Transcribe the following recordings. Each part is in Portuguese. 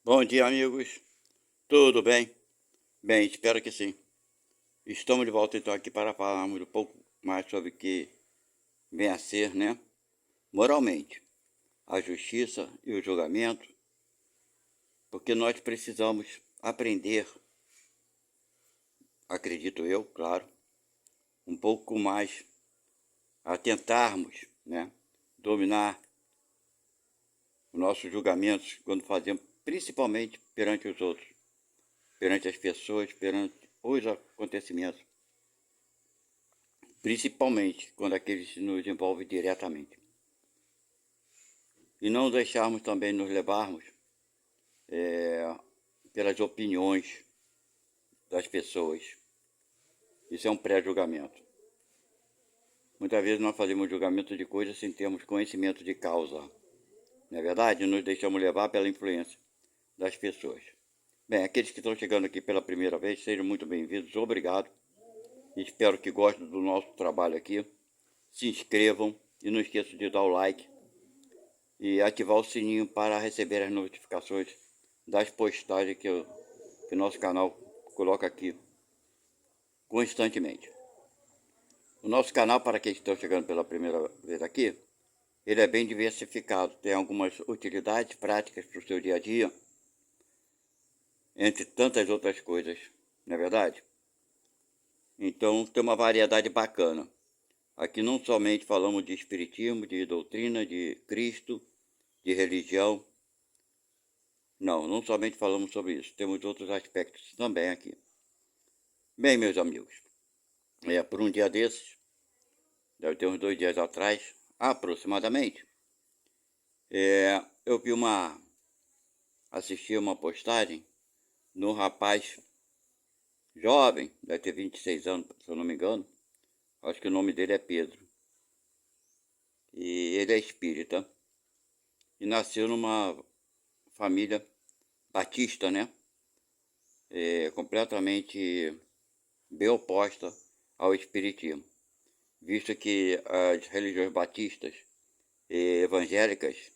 Bom dia, amigos. Tudo bem? Bem, espero que sim. Estamos de volta então aqui para falarmos um pouco mais sobre o que vem a ser, né? Moralmente, a justiça e o julgamento, porque nós precisamos aprender, acredito eu, claro, um pouco mais a tentarmos, né? Dominar os nossos julgamentos quando fazemos, principalmente perante os outros, perante as pessoas, perante os acontecimentos. Principalmente quando aqueles nos envolvem diretamente. E não deixarmos também nos levarmos pelas opiniões das pessoas. Isso é um pré-julgamento. Muitas vezes nós fazemos julgamento de coisas sem termos conhecimento de causa. Não é verdade? Nos deixamos levar pela influência das pessoas. Bem, aqueles que estão chegando aqui pela primeira vez, sejam muito bem-vindos. Obrigado. Espero que gostem do nosso trabalho aqui. Se inscrevam e não esqueçam de dar o like e ativar o sininho para receber as notificações das postagens que o nosso canal coloca aqui constantemente. O nosso canal, para quem está chegando pela primeira vez aqui, ele é bem diversificado, tem algumas utilidades práticas para o seu dia a dia, entre tantas outras coisas, não é verdade? Então tem uma variedade bacana. Aqui não somente falamos de espiritismo, de doutrina, de Cristo, de religião. Não somente falamos sobre isso, temos outros aspectos também aqui. Bem, meus amigos, por um dia desses, deve ter uns 2 dias atrás, aproximadamente, eu vi assisti uma postagem de um rapaz jovem, deve ter 26 anos, se eu não me engano, acho que o nome dele é Pedro, e ele é espírita, e nasceu numa família batista, né, completamente bem oposta ao espiritismo, visto que as religiões batistas e evangélicas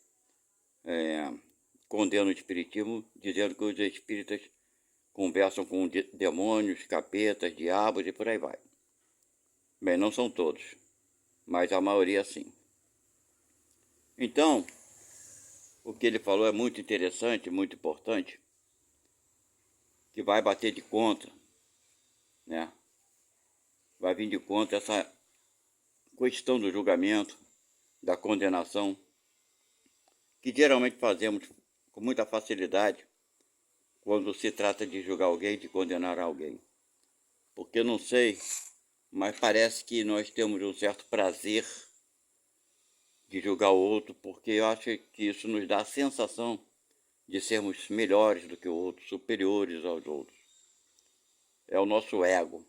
condenam o espiritismo, dizendo que os espíritas conversam com demônios, capetas, diabos e por aí vai. Bem, não são todos, mas a maioria sim. Então, o que ele falou é muito interessante, muito importante, que vai bater de conta, né? Vai vir de conta essa questão do julgamento, da condenação, que geralmente fazemos com muita facilidade quando se trata de julgar alguém, de condenar alguém. Porque não sei, mas parece que nós temos um certo prazer de julgar o outro, porque eu acho que isso nos dá a sensação de sermos melhores do que o outro, superiores aos outros. É o nosso ego,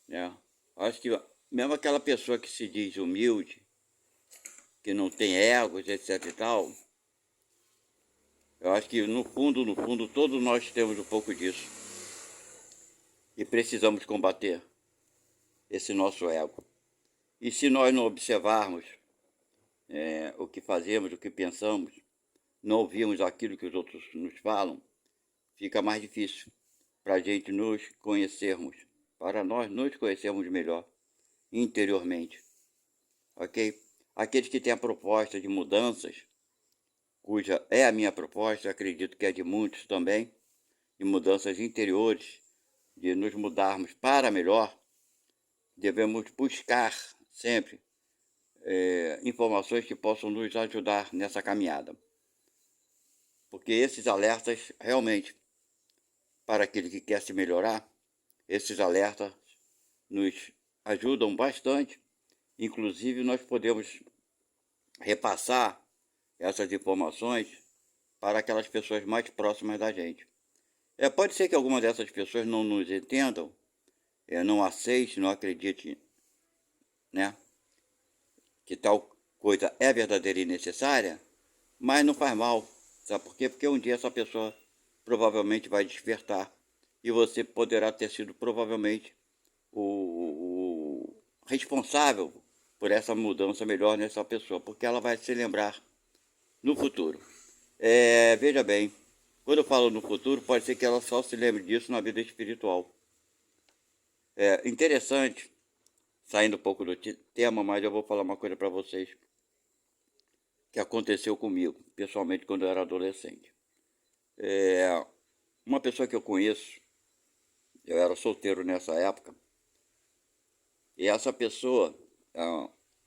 né? Acho que mesmo aquela pessoa que se diz humilde, que não tem egos, etc e tal, eu acho que no fundo, todos nós temos um pouco disso. E precisamos combater esse nosso ego. E se nós não observarmos o que fazemos, o que pensamos, não ouvirmos aquilo que os outros nos falam, fica mais difícil para a gente nos conhecermos, para nós nos conhecermos melhor interiormente, ok? Aqueles que têm a proposta de mudanças, cuja é a minha proposta, acredito que é de muitos também, de mudanças interiores, de nos mudarmos para melhor, devemos buscar sempre informações que possam nos ajudar nessa caminhada. Porque esses alertas, realmente, para aquele que quer se melhorar, esses alertas nos ajudam bastante. Inclusive, nós podemos repassar essas informações para aquelas pessoas mais próximas da gente. Pode ser que algumas dessas pessoas não nos entendam, não aceitem, não acreditem, né, que tal coisa é verdadeira e necessária, mas não faz mal. Sabe por quê? Porque um dia essa pessoa provavelmente vai despertar e você poderá ter sido provavelmente o responsável por essa mudança melhor nessa pessoa, porque ela vai se lembrar no futuro. Veja bem, Quando eu falo no futuro, pode ser que ela só se lembre disso na vida espiritual. É interessante, saindo um pouco do tema, mas eu vou falar uma coisa para vocês que aconteceu comigo, pessoalmente, quando eu era adolescente. Uma pessoa que eu conheço, eu era solteiro nessa época, e essa pessoa,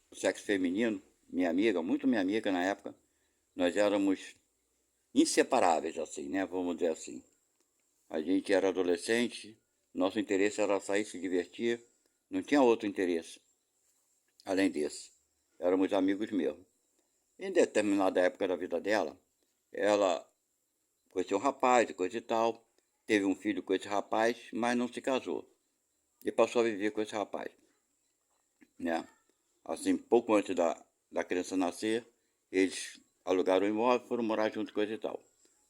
o sexo feminino, minha amiga, muito minha amiga na época, nós éramos inseparáveis, assim, né? Vamos dizer assim. A gente era adolescente, nosso interesse era sair, se divertir, não tinha outro interesse além desse. Éramos amigos mesmo. Em determinada época da vida dela, ela conheceu um rapaz, coisa e tal, teve um filho com esse rapaz, mas não se casou. E passou a viver com esse rapaz, né? Assim, pouco antes da criança nascer, eles alugaram um imóvel, foram morar junto, coisa e tal.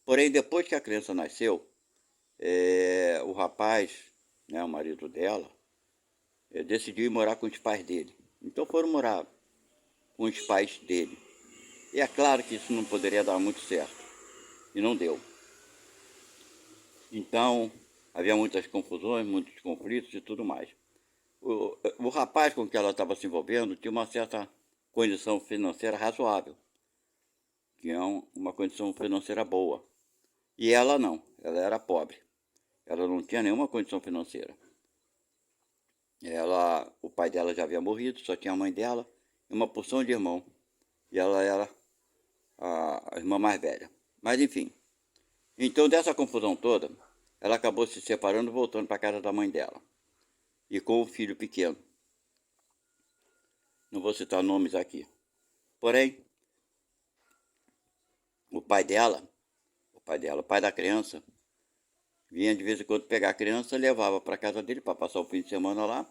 Porém, depois que a criança nasceu, o rapaz, né, o marido dela, decidiu ir morar com os pais dele. Então foram morar com os pais dele. E é claro que isso não poderia dar muito certo. E não deu. Então, havia muitas confusões, muitos conflitos e tudo mais. O rapaz com que ela estava se envolvendo tinha uma certa condição financeira razoável. Tinha uma condição financeira boa. E ela não, ela era pobre. Ela não tinha nenhuma condição financeira. O pai dela já havia morrido, só tinha a mãe dela e uma porção de irmão. E ela era a irmã mais velha. Mas enfim. Então, dessa confusão toda, ela acabou se separando e voltando para a casa da mãe dela. E com o filho pequeno. Não vou citar nomes aqui. Porém, o pai o pai da criança, vinha de vez em quando pegar a criança, levava para a casa dele para passar o fim de semana lá.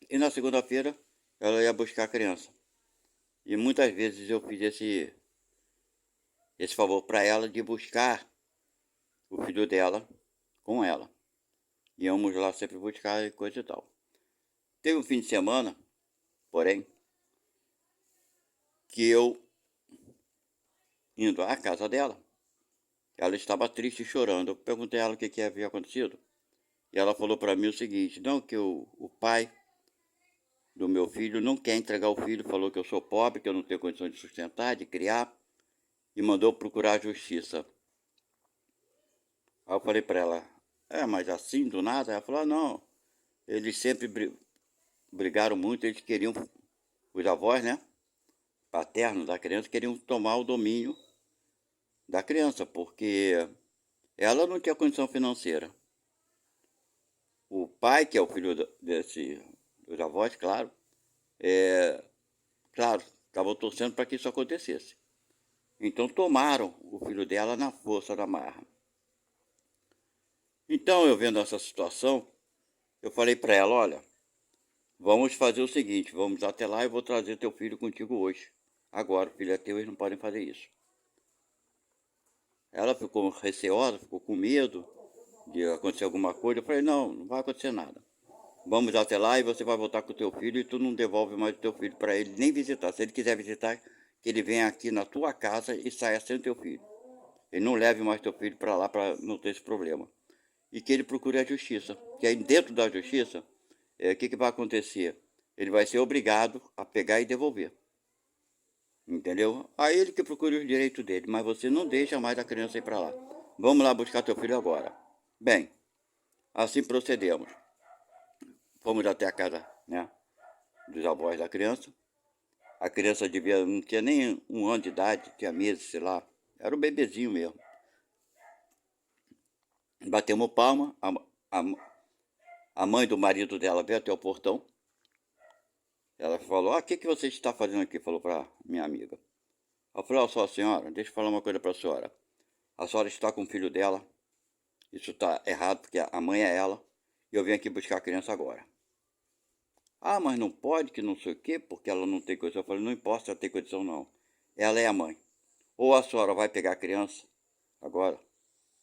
E na segunda-feira, ela ia buscar a criança. E muitas vezes eu fiz esse favor para ela de buscar o filho dela com ela. Íamos lá sempre buscar e coisa e tal. Teve um fim de semana, porém, que eu, indo à casa dela, ela estava triste e chorando. Eu perguntei a ela o que havia acontecido. E ela falou para mim o seguinte, não, que o pai do meu filho não quer entregar o filho, falou que eu sou pobre, que eu não tenho condições de sustentar, de criar, e mandou procurar a justiça. Aí eu falei para ela, mas assim, do nada? Ela falou, não, eles sempre brigaram muito, eles queriam, os avós, né, paternos da criança, queriam tomar o domínio da criança, porque ela não tinha condição financeira. O pai, que é o filho dos avós, claro, claro, estavam torcendo para que isso acontecesse. Então tomaram o filho dela na força da marra. Então, eu vendo essa situação, eu falei para ela, olha, vamos fazer o seguinte, vamos até lá e eu vou trazer teu filho contigo hoje. Agora, o filho é teu, eles não podem fazer isso. Ela ficou receosa, ficou com medo de acontecer alguma coisa. Eu falei, não, não vai acontecer nada. Vamos até lá e você vai voltar com o teu filho e tu não devolve mais o teu filho para ele nem visitar. Se ele quiser visitar, que ele venha aqui na tua casa e saia sem o teu filho. Ele não leve mais teu filho para lá para não ter esse problema. E que ele procure a justiça. Que aí dentro da justiça, o que vai acontecer? Ele vai ser obrigado a pegar e devolver. Entendeu? Aí ele que procure os direitos dele, mas você não deixa mais a criança ir para lá. Vamos lá buscar teu filho agora. Bem, assim procedemos. Fomos até a casa, né, dos avós da criança. A criança não tinha nem um ano de idade, tinha meses, sei lá. Era um bebezinho mesmo. Batemos palma, a mãe do marido dela veio até o portão. Ela falou, o que você está fazendo aqui? Falou para minha amiga. Ela falou, só senhora, deixa eu falar uma coisa para a senhora. A senhora está com o filho dela, isso está errado, porque a mãe é ela, e eu vim aqui buscar a criança agora. Mas não pode, que não sei o quê, porque ela não tem condição. Eu falei, não importa se ela tem condição não. Ela é a mãe. Ou a senhora vai pegar a criança agora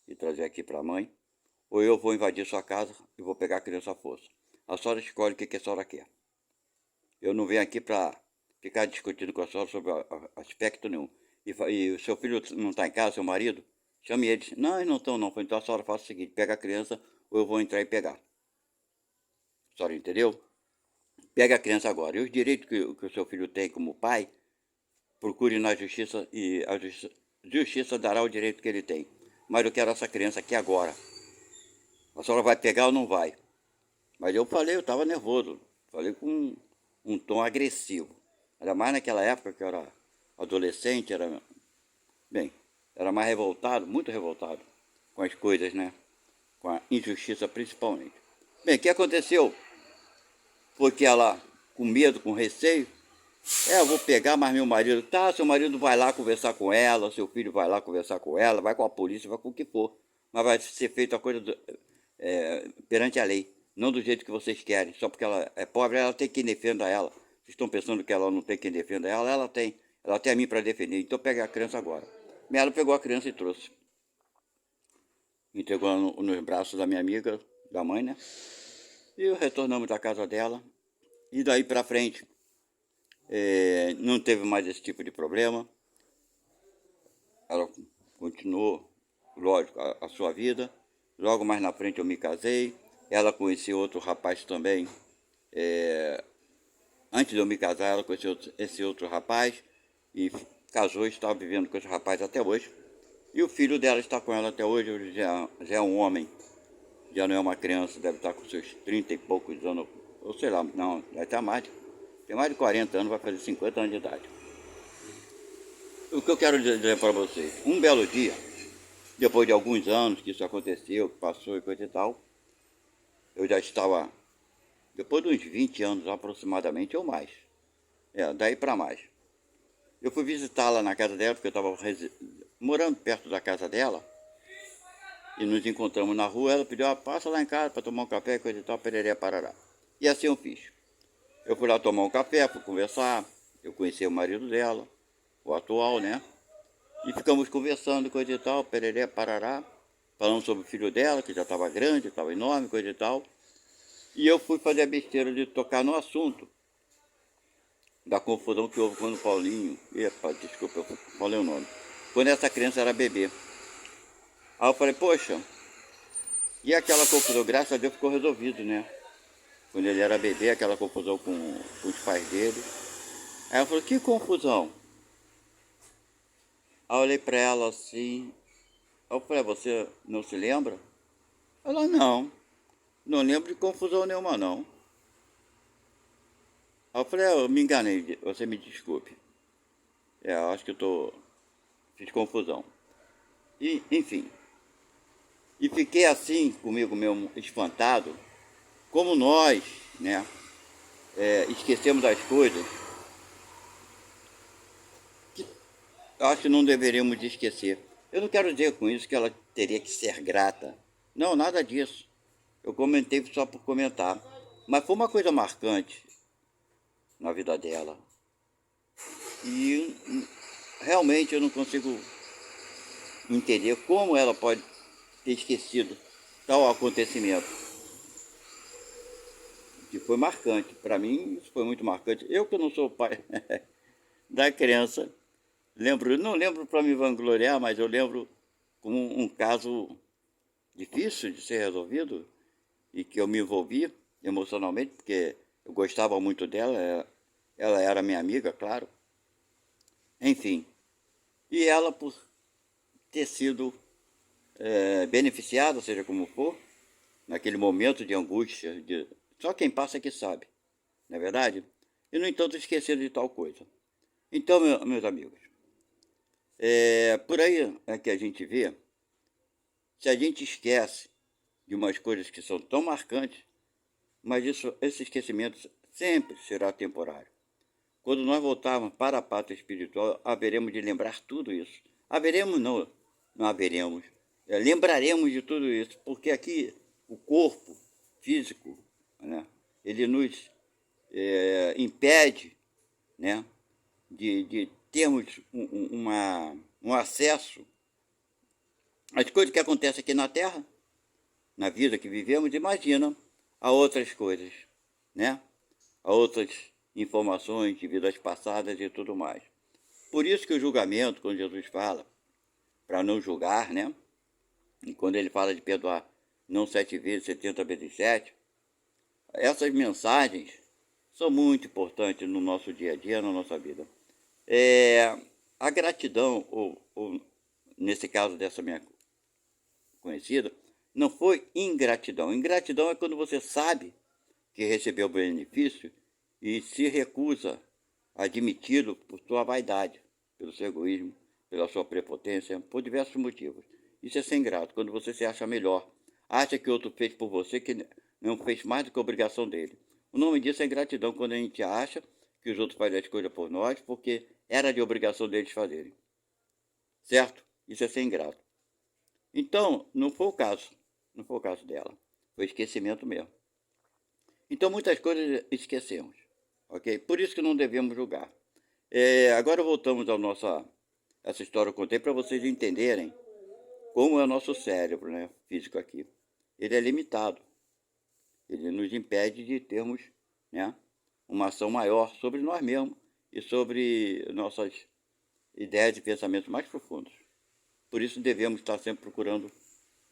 e trazer aqui para a mãe, ou eu vou invadir sua casa e vou pegar a criança à força. A senhora escolhe o que a senhora quer. Eu não venho aqui para ficar discutindo com a senhora sobre aspecto nenhum. E o seu filho não está em casa, seu marido? Chame eles. Não, eles não estão não. Então a senhora faz o seguinte, pega a criança ou eu vou entrar e pegar. A senhora entendeu? Pega a criança agora. E os direitos que o seu filho tem como pai, procure na justiça e a justiça dará o direito que ele tem. Mas eu quero essa criança aqui agora. A senhora vai pegar ou não vai? Mas eu falei, eu estava nervoso. Falei com um tom agressivo. Ainda mais naquela época que eu era adolescente, era mais revoltado, muito revoltado com as coisas, né? Com a injustiça principalmente. Bem, o que aconteceu? Foi que ela, com medo, com receio, eu vou pegar, mas meu marido, tá, seu marido vai lá conversar com ela, seu filho vai lá conversar com ela, vai com a polícia, vai com o que for. Mas vai ser feita a coisa perante a lei, não do jeito que vocês querem. Só porque ela é pobre, ela tem quem defenda ela. Vocês estão pensando que ela não tem quem defenda ela, ela tem a mim para defender. Então pega a criança agora. Ela pegou a criança e trouxe. Entregou nos braços da minha amiga, da mãe, né? E retornamos da casa dela. E daí para frente, não teve mais esse tipo de problema. Ela continuou, lógico, a sua vida. Logo mais na frente eu me casei. Ela conheceu outro rapaz também. Antes de eu me casar, ela conheceu esse outro rapaz. E casou e está vivendo com esse rapaz até hoje. E o filho dela está com ela até hoje. Hoje já é um homem. Já não é uma criança, deve estar com seus 30 e poucos anos. Ou sei lá, não, deve estar mais. Tem mais de 40 anos, vai fazer 50 anos de idade. O que eu quero dizer para vocês, um belo dia, depois de alguns anos que isso aconteceu, que passou e coisa e tal, eu já estava, depois de uns 20 anos aproximadamente, ou mais, daí para mais. Eu fui visitá-la na casa dela, porque eu estava morando perto da casa dela, e nos encontramos na rua. Ela pediu, passa lá em casa para tomar um café, coisa e tal, pereré, parará. E assim eu fiz. Eu fui lá tomar um café, fui conversar, eu conheci o marido dela, o atual, né? E ficamos conversando, coisa e tal, pereré, parará, falando sobre o filho dela, que já estava grande, estava enorme, coisa e tal. E eu fui fazer a besteira de tocar no assunto da confusão que houve quando o Paulinho, desculpa, eu falei o nome, quando essa criança era bebê. Aí eu falei, poxa, e aquela confusão, graças a Deus, ficou resolvido, né? Quando ele era bebê, aquela confusão com os pais dele. Aí eu falei, que confusão? Aí eu olhei pra ela assim, aí eu falei, você não se lembra? Ela, não lembro de confusão nenhuma, não. Aí eu falei, eu me enganei, você me desculpe. Eu acho que fiz confusão. E, enfim, e fiquei assim, comigo mesmo, espantado, como nós, né, esquecemos as coisas, que eu acho que não deveríamos de esquecer. Eu não quero dizer com isso que ela teria que ser grata. Não, nada disso. Eu comentei só por comentar. Mas foi uma coisa marcante na vida dela. E realmente eu não consigo entender como ela pode ter esquecido tal acontecimento. Que foi marcante. Para mim, isso foi muito marcante. Eu que não sou pai da criança, não lembro para me vangloriar, mas eu lembro como um caso difícil de ser resolvido e que eu me envolvi emocionalmente, porque eu gostava muito dela, ela era minha amiga, claro. Enfim, e ela, por ter sido beneficiada, seja como for, naquele momento de angústia, só quem passa que sabe, não é verdade? E, no entanto, esquecer de tal coisa. Então, meus amigos, por aí é que a gente vê, se a gente esquece de umas coisas que são tão marcantes, mas esse esquecimento sempre será temporário. Quando nós voltarmos para a pátria espiritual, haveremos de lembrar tudo isso. Haveremos, não haveremos. Lembraremos de tudo isso, porque aqui o corpo físico, né, ele nos impede, né, de termos um acesso às coisas que acontecem aqui na Terra, na vida que vivemos. Imagina a outras coisas, né? A outras informações de vidas passadas e tudo mais. Por isso que o julgamento, quando Jesus fala para não julgar, né? E quando ele fala de perdoar não 7 vezes, 70 vezes 7, essas mensagens são muito importantes no nosso dia a dia, na nossa vida. A gratidão, ou nesse caso dessa minha conhecida, não foi ingratidão. Ingratidão é quando você sabe que recebeu o benefício e se recusa a admiti-lo por sua vaidade, pelo seu egoísmo, pela sua prepotência, por diversos motivos. Isso é ser ingrato, quando você se acha melhor, acha que o outro fez por você, que não fez mais do que a obrigação dele. O nome disso é ingratidão, quando a gente acha que os outros fazem as coisas por nós, porque era de obrigação deles fazerem. Certo? Isso é ser ingrato. Então, não foi o caso. Não foi o caso dela. Foi esquecimento mesmo. Então, muitas coisas esquecemos. Ok? Por isso que não devemos julgar. Agora voltamos à essa história que eu contei para vocês entenderem como é o nosso cérebro, né, físico aqui. Ele é limitado. Ele nos impede de termos, né, uma ação maior sobre nós mesmos e sobre nossas ideias e pensamentos mais profundos. Por isso devemos estar sempre procurando,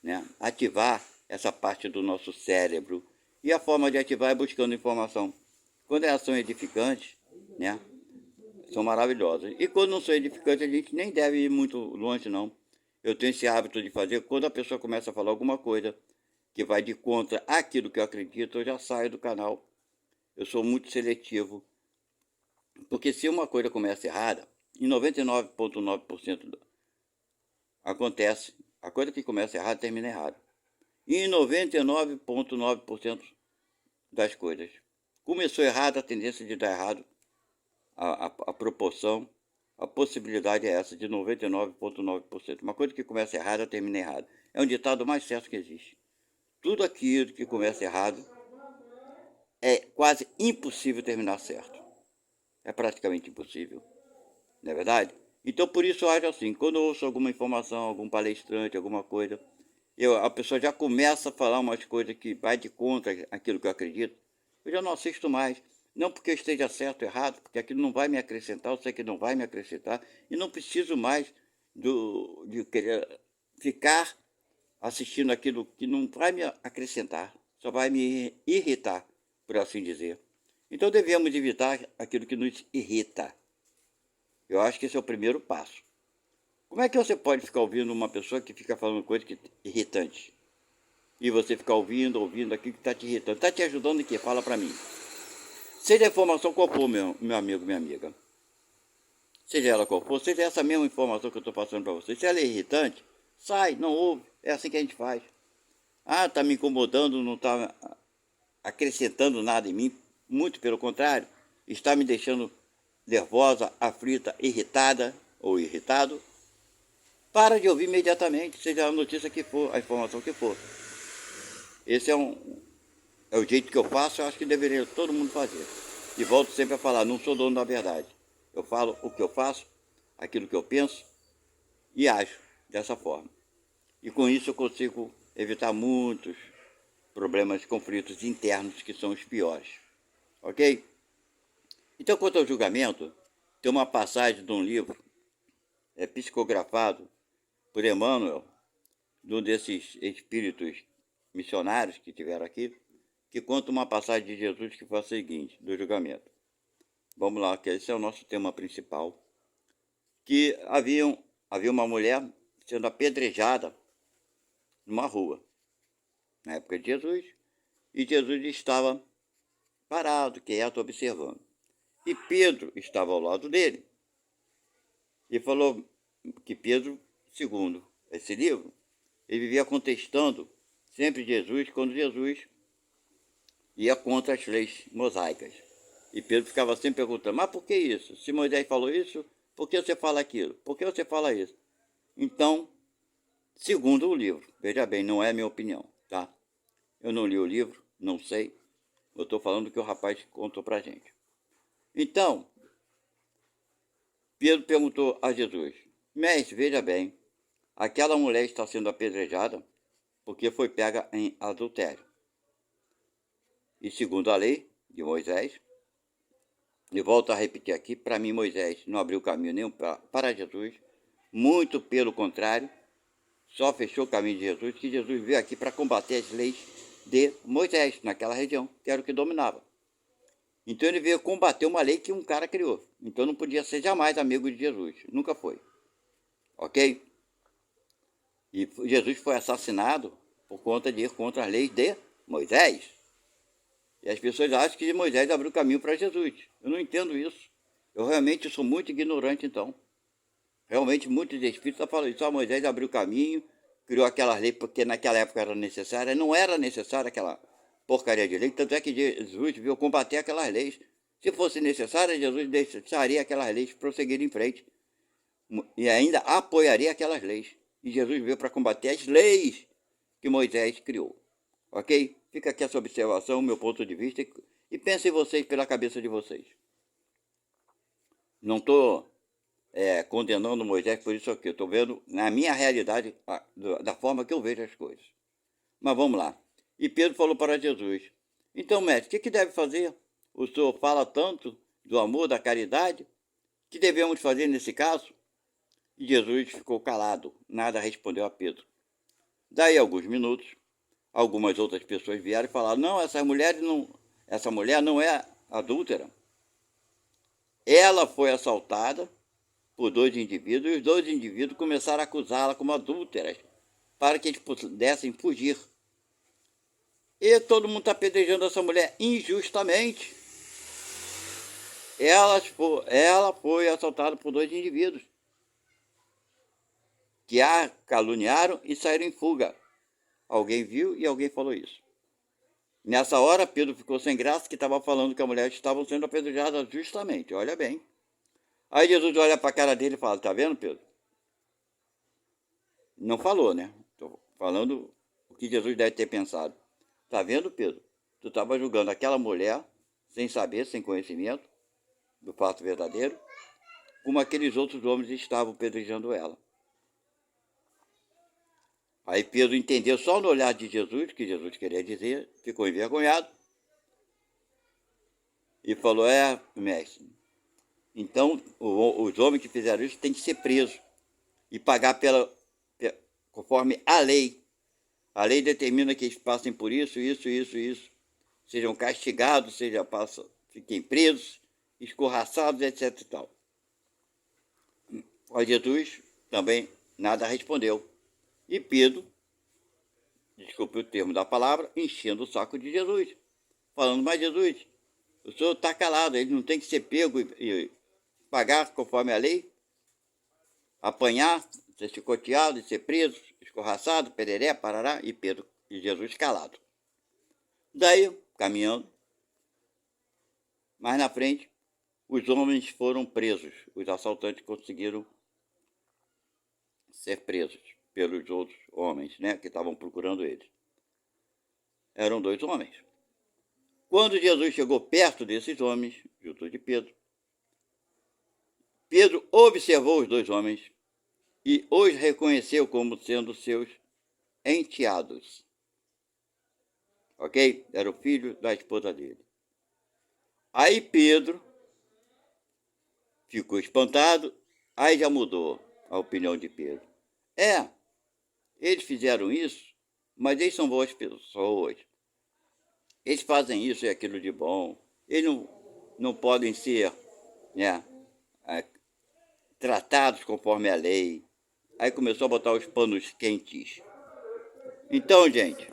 né, ativar essa parte do nosso cérebro. E a forma de ativar é buscando informação. Quando é ação edificante, né, são maravilhosas. E quando não são edificantes, a gente nem deve ir muito longe, não. Eu tenho esse hábito de fazer, quando a pessoa começa a falar alguma coisa que vai de contra aquilo que eu acredito, eu já saio do canal. Eu sou muito seletivo. Porque se uma coisa começa errada, em 99,9% acontece, a coisa que começa errada termina errada. E em 99,9% das coisas começou errado, a tendência de dar errado, a proporção, a possibilidade é essa, de 99,9%. Uma coisa que começa errada, termina errada. É um ditado mais certo que existe. Tudo aquilo que começa errado é quase impossível terminar certo. É praticamente impossível, não é verdade? Então, por isso eu acho assim, quando eu ouço alguma informação, algum palestrante, alguma coisa, a pessoa já começa a falar umas coisas que vai de contra aquilo que eu acredito, eu já não assisto mais. Não porque eu esteja certo ou errado, porque aquilo não vai me acrescentar, eu sei que não vai me acrescentar, e não preciso mais de querer ficar assistindo aquilo que não vai me acrescentar, só vai me irritar, por assim dizer. Então devemos evitar aquilo que nos irrita. Eu acho que esse é o primeiro passo. Como é que você pode ficar ouvindo uma pessoa que fica falando coisa que irritante? E você ficar ouvindo aquilo que está te irritando. Está te ajudando em quê? Fala para mim. Seja a informação qual for, meu amigo, minha amiga. Seja ela qual for, seja essa mesma informação que eu estou passando para você. Se ela é irritante, sai, não ouve. É assim que a gente faz. Ah, está me incomodando, não está acrescentando nada em mim. Muito pelo contrário, está me deixando nervosa, aflita, irritada ou irritado. Para de ouvir imediatamente, seja a notícia que for, a informação que for. Esse é o jeito que eu faço, eu acho que deveria todo mundo fazer. E volto sempre a falar, não sou dono da verdade. Eu falo o que eu faço, aquilo que eu penso e ajo dessa forma. E com isso eu consigo evitar muitos problemas, conflitos internos que são os piores. Ok? Então, quanto ao julgamento, tem uma passagem de um livro psicografado por Emmanuel, de um desses espíritos missionários que tiveram aqui, que conta uma passagem de Jesus que foi a seguinte, do julgamento. Vamos lá, que esse é o nosso tema principal. Que havia uma mulher sendo apedrejada numa rua, na época de Jesus, e Jesus estava parado, quieto, observando. E Pedro estava ao lado dele. E falou que Pedro, segundo esse livro, ele vivia contestando sempre Jesus, quando Jesus ia contra as leis mosaicas. E Pedro ficava sempre perguntando, mas por que isso? Se Moisés falou isso, por que você fala aquilo? Por que você fala isso? Então, segundo o livro, veja bem, não é minha opinião, tá? Eu não li o livro, não sei. Eu estou falando o que o rapaz contou pra gente. Então, Pedro perguntou a Jesus, mestre, veja bem, aquela mulher está sendo apedrejada porque foi pega em adultério. E segundo a lei de Moisés, e volto a repetir aqui, para mim Moisés não abriu caminho nenhum para Jesus, Muito pelo contrário, só fechou o caminho de Jesus, que Jesus veio aqui para combater as leis de Moisés, naquela região, que era o que dominava. Então ele veio combater uma lei que um cara criou. Então não podia ser jamais amigo de Jesus, nunca foi. Ok? E Jesus foi assassinado por conta de ir contra as leis de Moisés. E as pessoas acham que Moisés abriu caminho para Jesus. Eu não entendo isso. Eu realmente sou muito ignorante, então. Realmente muitos espíritos falam isso. Só Moisés abriu caminho, criou aquelas leis porque naquela época era necessária. Não era necessária aquela porcaria de lei. Tanto é que Jesus veio combater aquelas leis. Se fosse necessária, Jesus deixaria aquelas leis prosseguirem em frente. E ainda apoiaria aquelas leis. E Jesus veio para combater as leis que Moisés criou. Ok? Fica aqui essa observação, meu ponto de vista. E pensem vocês pela cabeça de vocês. Não estou condenando Moisés por isso aqui. Eu estou vendo na minha realidade, da forma que eu vejo as coisas. Mas vamos lá. E Pedro falou para Jesus: então, mestre, o que deve fazer? O senhor fala tanto do amor, da caridade. O que devemos fazer nesse caso? E Jesus ficou calado. Nada respondeu a Pedro. Daí alguns minutos, algumas outras pessoas vieram e falaram: não, essa mulher não é adúltera. Ela foi assaltada por 2 indivíduos, e os 2 indivíduos começaram a acusá-la como adúlteras, para que eles pudessem fugir. E todo mundo está apedrejando essa mulher injustamente. Ela foi assaltada por 2 indivíduos, que a caluniaram e saíram em fuga. Alguém viu e alguém falou isso. Nessa hora, Pedro ficou sem graça, que estava falando que a mulher estava sendo apedrejada justamente, olha bem. Aí Jesus olha para a cara dele e fala: tá vendo, Pedro? Não falou, né? Estou falando o que Jesus deve ter pensado. Tá vendo, Pedro? Tu estava julgando aquela mulher, sem saber, sem conhecimento do fato verdadeiro, como aqueles outros homens estavam apedrejando ela. Aí Pedro entendeu só no olhar de Jesus, que Jesus queria dizer, ficou envergonhado e falou: mestre, então os homens que fizeram isso têm que ser presos e pagar conforme a lei. A lei determina que eles passem por isso, sejam castigados, fiquem presos, escorraçados, etc. e tal. Mas Jesus também nada respondeu. E Pedro, desculpe o termo da palavra, enchendo o saco de Jesus, falando: mas Jesus, o senhor está calado, ele não tem que ser pego e pagar conforme a lei, apanhar, ser chicoteado, ser preso, escorraçado, pereré, parará, e Jesus calado. Daí, caminhando, mais na frente, os homens foram presos, os assaltantes conseguiram ser presos pelos outros homens, né, que estavam procurando eles. Eram 2 homens. Quando Jesus chegou perto desses homens, junto de Pedro, Pedro observou os 2 homens e os reconheceu como sendo seus enteados. Ok? Era o filho da esposa dele. Aí Pedro ficou espantado, aí já mudou a opinião de Pedro. Eles fizeram isso, mas eles são boas pessoas. Eles fazem isso e aquilo de bom. Eles não podem ser, né, tratados conforme a lei. Aí começou a botar os panos quentes. Então, gente,